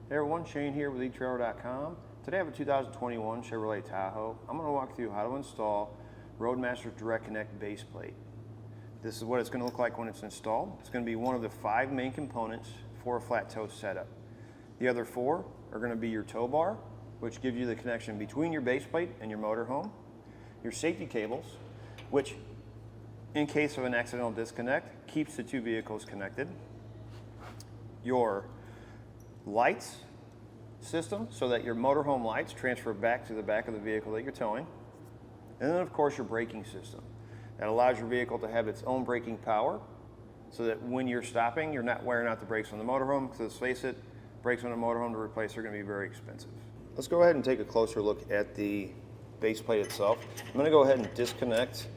Hey everyone, Shane here with etrailer.com. Today I have a 2021 Chevrolet Tahoe. I'm going to walk through how to install Roadmaster Direct-Connect base plate. This is what it's going to look like when it's installed. It's going to be one of the 5 main components for a flat tow setup. The other 4 are going to be your tow bar, which gives you the connection between your base plate and your motorhome, your safety cables, which in case of an accidental disconnect keeps the 2 vehicles connected, your lights system so that your motorhome lights transfer back to the back of the vehicle that you're towing, and then of course your braking system that allows your vehicle to have its own braking power so that when you're stopping you're not wearing out the brakes on the motorhome, because let's face it, brakes on a motorhome to replace are going to be very expensive. Let's go ahead and take a closer look at the base plate itself. I'm going to go ahead and disconnect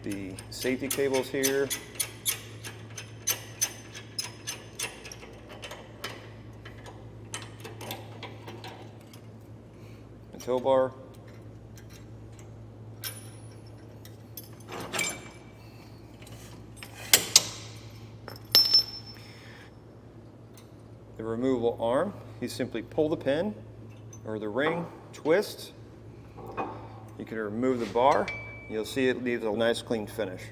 the safety cables here. Tow bar. The removable arm, you simply pull the pin or the ring, twist. You can remove the bar. You'll see it leaves a nice clean finish.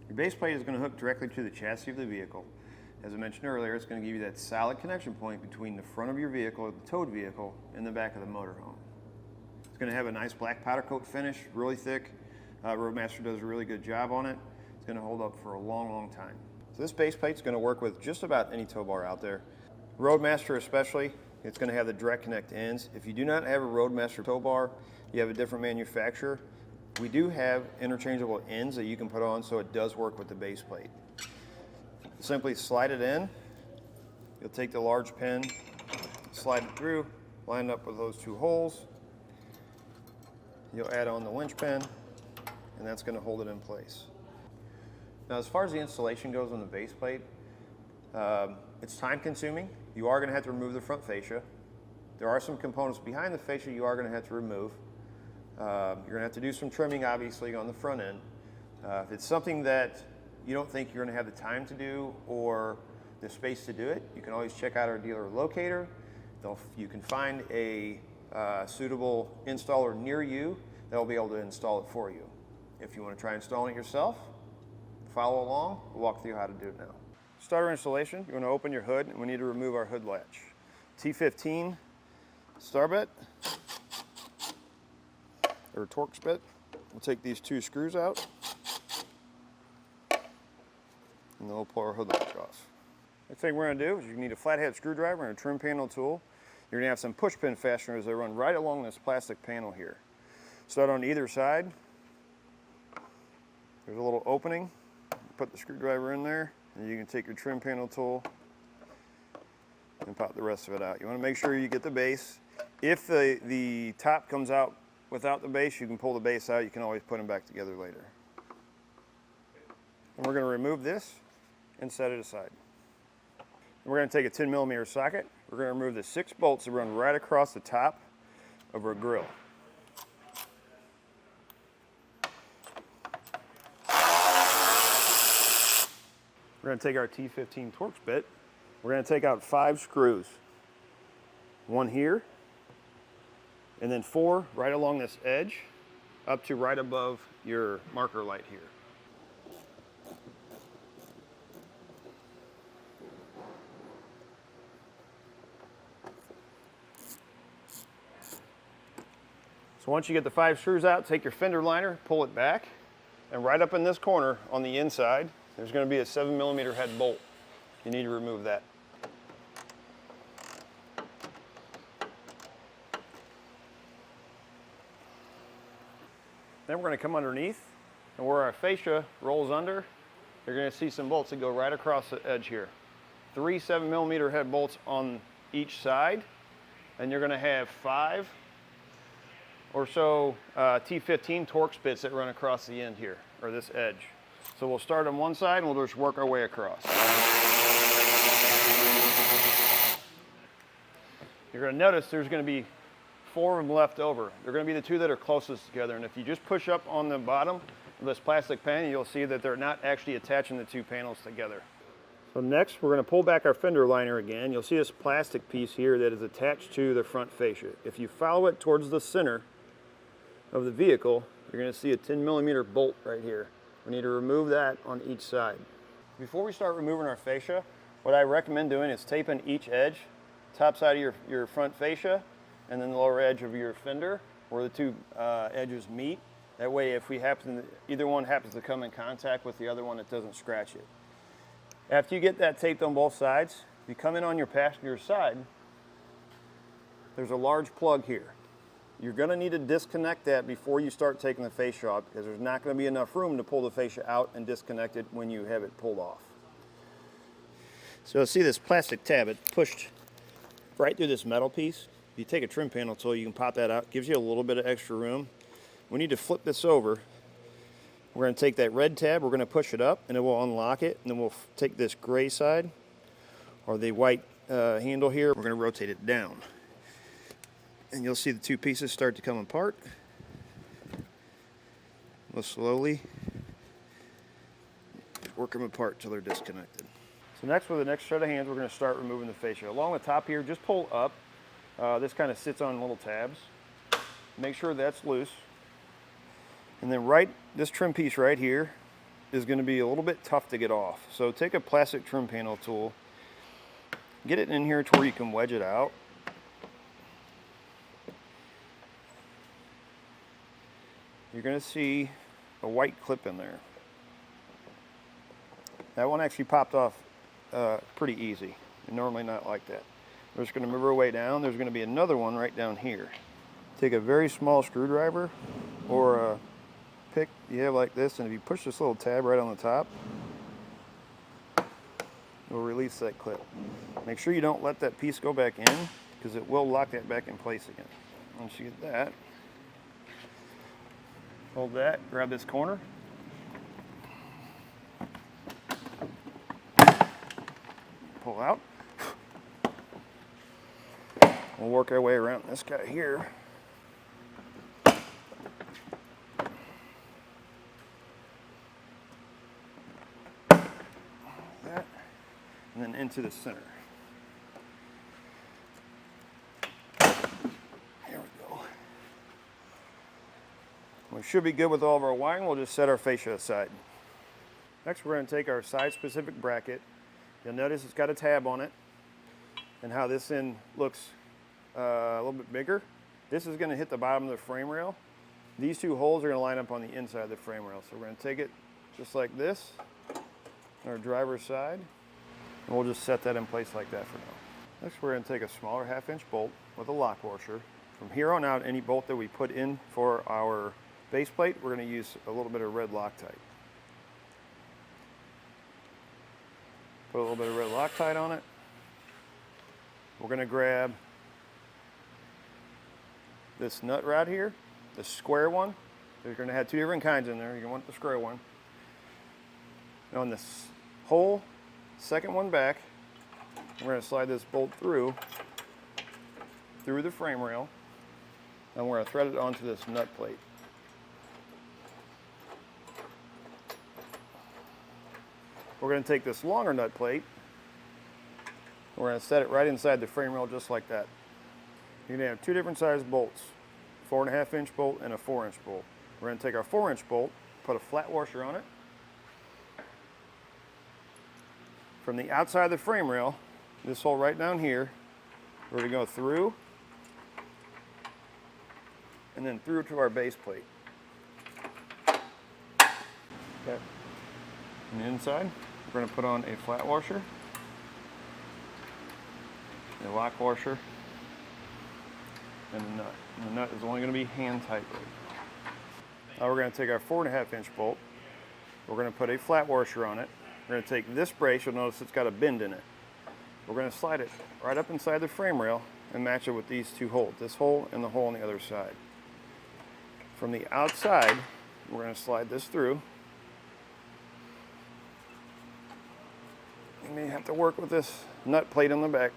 Your base plate is going to hook directly to the chassis of the vehicle. As I mentioned earlier, it's going to give you that solid connection point between the front of your vehicle, the towed vehicle, and the back of the motorhome. It's going to have a nice black powder coat finish, really thick. Roadmaster does a really good job on it. It's going to hold up for a long, long time. So this base plate is going to work with just about any tow bar out there. Roadmaster especially, it's going to have the direct connect ends. If you do not have a Roadmaster tow bar, you have a different manufacturer. We do have interchangeable ends that you can put on, so it does work with the base plate. Simply slide it in. You'll take the large pin, slide it through, line it up with those 2 holes. You'll add on the winch pin, and that's going to hold it in place. Now, as far as the installation goes on the base plate, it's time consuming. You are going to have to remove the front fascia. There are some components behind the fascia you are going to have to remove. You're going to have to do some trimming, obviously, on the front end. If it's something that you don't think you're going to have the time to do or the space to do it, you can always check out our dealer locator. You can find a suitable installer near you that will be able to install it for you. If you want to try installing it yourself, follow along. We'll walk through how to do it now. Starter installation, you want to open your hood, and we need to remove our hood latch. T15 star bit or Torx bit. We'll take these 2 screws out, and then we'll pull our hood latch off. Next thing we're going to do is you need a flathead screwdriver and a trim panel tool. You're going to have some push pin fasteners that run right along this plastic panel here. Start on either side. There's a little opening. Put the screwdriver in there, and you can take your trim panel tool and pop the rest of it out. You want to make sure you get the base. If the top comes out without the base, you can pull the base out. You can always put them back together later. And we're going to remove this and set it aside. We're going to take a 10mm socket. We're going to remove the 6 bolts that run right across the top of our grill. We're going to take our T15 Torx bit. We're going to take out 5 screws. 1 here, and then 4 right along this edge up to right above your marker light here. So once you get the 5 screws out, take your fender liner, pull it back, and right up in this corner on the inside, there's going to be a 7mm head bolt. You need to remove that. Then we're going to come underneath, and where our fascia rolls under, you're going to see some bolts that go right across the edge here. 3 7mm head bolts on each side, and you're going to have 5 or so T15 Torx bits that run across the end here, or this edge. So we'll start on one side and we'll just work our way across. You're going to notice there's going to be 4 of them left over. They're going to be the 2 that are closest together, and if you just push up on the bottom of this plastic panel, you'll see that they're not actually attaching the 2 panels together. So next, we're going to pull back our fender liner again. You'll see this plastic piece here that is attached to the front fascia. If you follow it towards the center of the vehicle, you're going to see a 10mm bolt right here. We need to remove that on each side. Before we start removing our fascia, what I recommend doing is taping each edge, top side of your front fascia, and then the lower edge of your fender where the two edges meet. That way, if either one happens to come in contact with the other one, it doesn't scratch it. After you get that taped on both sides, you come in on your passenger side, there's a large plug here. You're going to need to disconnect that before you start taking the fascia off, because there's not going to be enough room to pull the fascia out and disconnect it when you have it pulled off. So see this plastic tab, it's pushed right through this metal piece. If you take a trim panel tool, you can pop that out. It gives you a little bit of extra room. We need to flip this over. We're going to take that red tab, we're going to push it up, and it will unlock it, and then we'll take this gray side, or the white handle here, we're going to rotate it down. And you'll see the two pieces start to come apart. We'll slowly work them apart until they're disconnected. So next, with the next set of hands, we're going to start removing the fascia. Along the top here, just pull up. This kind of sits on little tabs. Make sure that's loose. And then this trim piece right here is going to be a little bit tough to get off. So take a plastic trim panel tool, get it in here to where you can wedge it out. You're going to see a white clip in there. That one actually popped off pretty easy. Normally not like that. We're just going to move our way down. There's going to be another one right down here. Take a very small screwdriver or a pick you have like this, and if you push this little tab right on the top, it will release that clip. Make sure you don't let that piece go back in, because it will lock that back in place again. Once you get that, hold that, grab this corner, pull out. We'll work our way around this guy here. And then into the center. There we go. We should be good with all of our wiring. We'll just set our fascia aside. Next, we're going to take our side-specific bracket. You'll notice it's got a tab on it, and how this end looks a little bit bigger. This is going to hit the bottom of the frame rail. These two holes are going to line up on the inside of the frame rail. So we're going to take it just like this on our driver's side. And we'll just set that in place like that for now. Next, we're going to take a smaller 1/2-inch bolt with a lock washer. From here on out, any bolt that we put in for our base plate, we're going to use a little bit of red Loctite. Put a little bit of red Loctite on it. We're going to grab this nut right here, the square one. You're going to have two different kinds in there. You're going to want the square one. And on this hole, second one back, we're going to slide this bolt through the frame rail, and we're going to thread it onto this nut plate. We're going to take this longer nut plate, we're going to set it right inside the frame rail just like that. You're going to have two different sized bolts, 4.5-inch bolt and a 4-inch bolt. We're going to take our 4-inch bolt, put a flat washer on it. From the outside of the frame rail, this hole right down here, we're going to go through and then through to our base plate. Okay. On the inside, we're going to put on a flat washer, a lock washer, and a nut. And the nut is only going to be hand tight. Now we're going to take our 4.5-inch bolt, we're going to put a flat washer on it. We're going to take this brace, you'll notice it's got a bend in it. We're going to slide it right up inside the frame rail and match it with these two holes, this hole and the hole on the other side. From the outside, we're going to slide this through. You may have to work with this nut plate on the back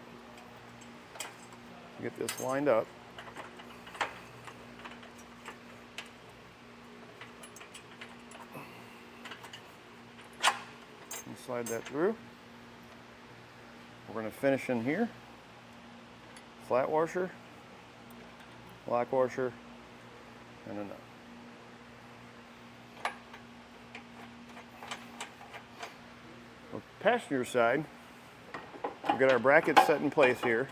to get this lined up. And slide that through. We're going to finish in here. Flat washer, lock washer, and a nut. On the passenger side, we've got our brackets set in place here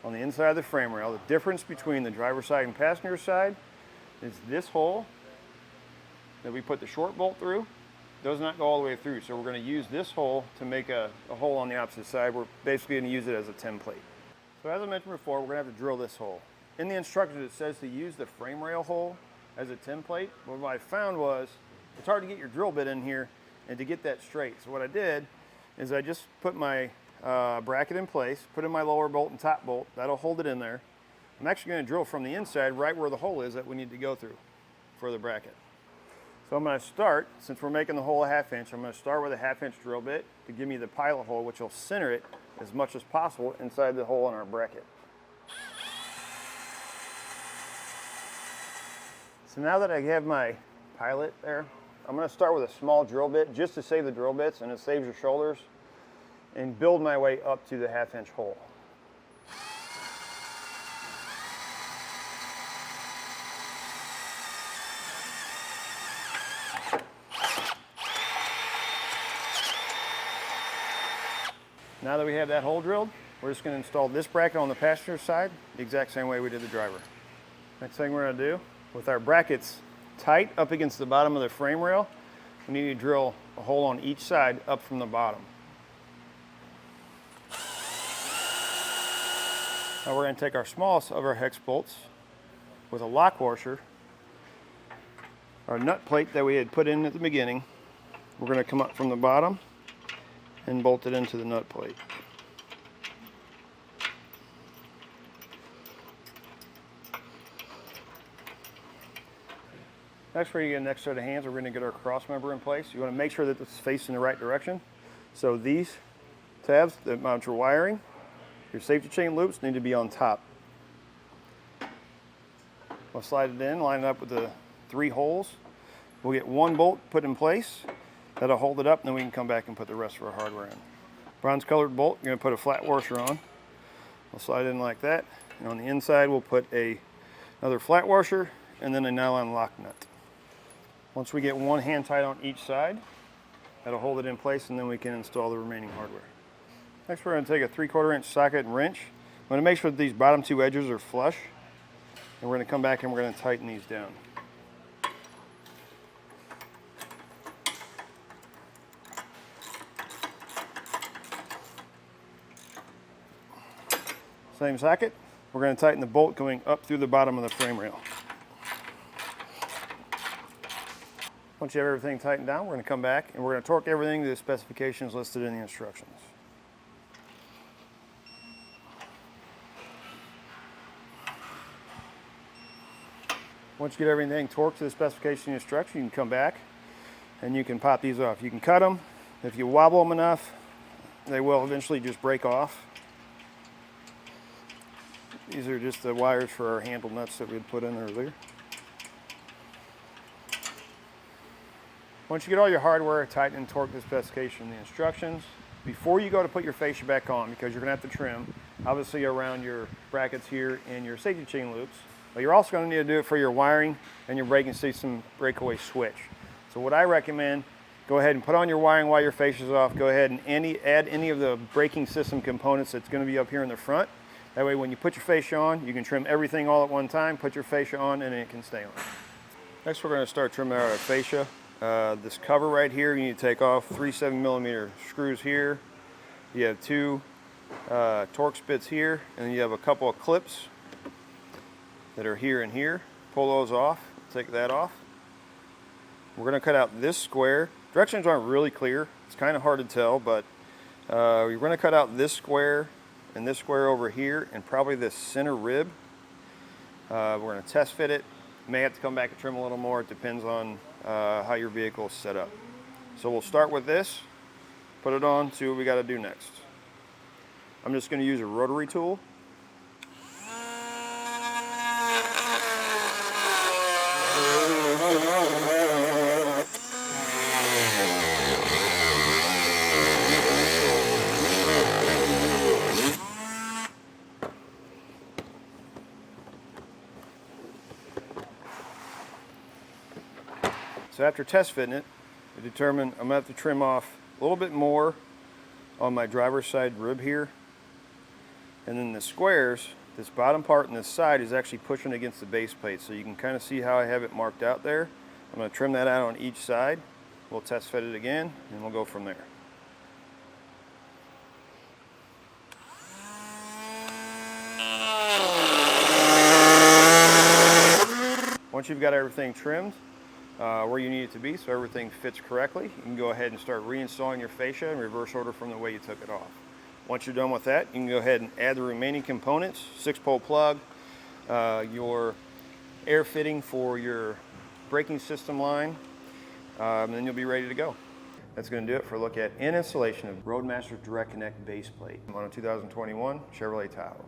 on the inside of the frame rail. The difference between the driver's side and passenger side is this hole that we put the short bolt through does not go all the way through. So we're going to use this hole to make a hole on the opposite side. We're basically going to use it as a template. So as I mentioned before, we're going to have to drill this hole. In the instructions it says to use the frame rail hole as a template. But what I found was it's hard to get your drill bit in here and to get that straight. So what I did is I just put my bracket in place, put in my lower bolt and top bolt. That'll hold it in there. I'm actually going to drill from the inside right where the hole is that we need to go through for the bracket. So I'm going to start, since we're making the hole a 1/2 inch, I'm going to start with a 1/2 inch drill bit to give me the pilot hole, which will center it as much as possible inside the hole in our bracket. So now that I have my pilot there, I'm going to start with a small drill bit just to save the drill bits, and it saves your shoulders, and build my way up to the 1/2 inch hole. Now that we have that hole drilled, we're just going to install this bracket on the passenger side the exact same way we did the driver. Next thing we're going to do, with our brackets tight up against the bottom of the frame rail, we need to drill a hole on each side up from the bottom. Now we're going to take our smallest of our hex bolts with a lock washer, our nut plate that we had put in at the beginning. We're going to come up from the bottom and bolt it into the nut plate. Next, we're going to get an next set of hands. We're going to get our cross member in place. You want to make sure that it's facing the right direction. So these tabs that mount your wiring, your safety chain loops need to be on top. We'll slide it in, line it up with the 3 holes. We'll get 1 bolt put in place. That'll hold it up, and then we can come back and put the rest of our hardware in. Bronze colored bolt, you're going to put a flat washer on. We'll slide it in like that. And on the inside, we'll put another flat washer and then a nylon lock nut. Once we get 1 hand tight on each side, that'll hold it in place, and then we can install the remaining hardware. Next, we're going to take a 3/4 inch socket and wrench. I'm going to make sure that these bottom 2 edges are flush, and we're going to come back and we're going to tighten these down. Same socket, we're going to tighten the bolt going up through the bottom of the frame rail. Once you have everything tightened down, we're going to come back and we're going to torque everything to the specifications listed in the instructions. Once you get everything torqued to the specification and instruction, you can come back and you can pop these off. You can cut them. If you wobble them enough, they will eventually just break off. These are just the wires for our handle nuts that we had put in earlier. Once you get all your hardware tightened and torqued to the specification and the instructions, before you go to put your fascia back on, because you're going to have to trim, obviously around your brackets here and your safety chain loops, but you're also going to need to do it for your wiring and your braking system breakaway switch. So what I recommend, go ahead and put on your wiring while your fascia's off. Go ahead and add any of the braking system components that's going to be up here in the front. That way when you put your fascia on, you can trim everything all at one time, put your fascia on, and it can stay on. Next, we're going to start trimming out our fascia. This cover right here, you need to take off 3 7mm screws here. You have 2 Torx bits here, and then you have a couple of clips that are here and here. Pull those off, take that off. We're going to cut out this square. Directions aren't really clear. It's kind of hard to tell, but you're going to cut out this square and this square over here, and probably this center rib. We're going to test fit it. May have to come back and trim a little more. It depends on how your vehicle is set up. So we'll start with this, put it on, see what we got to do next. I'm just going to use a rotary tool. So after test fitting it, I determined I'm going to have to trim off a little bit more on my driver's side rib here. And then the squares, this bottom part and this side is actually pushing against the base plate. So you can kind of see how I have it marked out there. I'm going to trim that out on each side. We'll test fit it again and we'll go from there. Once you've got everything trimmed where you need it to be so everything fits correctly, you can go ahead and start reinstalling your fascia in reverse order from the way you took it off. Once you're done with that, you can go ahead and add the remaining components, 6-pole plug, your air fitting for your braking system line, and then you'll be ready to go. That's going to do it for a look at installation of Roadmaster Direct-Connect base plate on a 2021 Chevrolet Tahoe.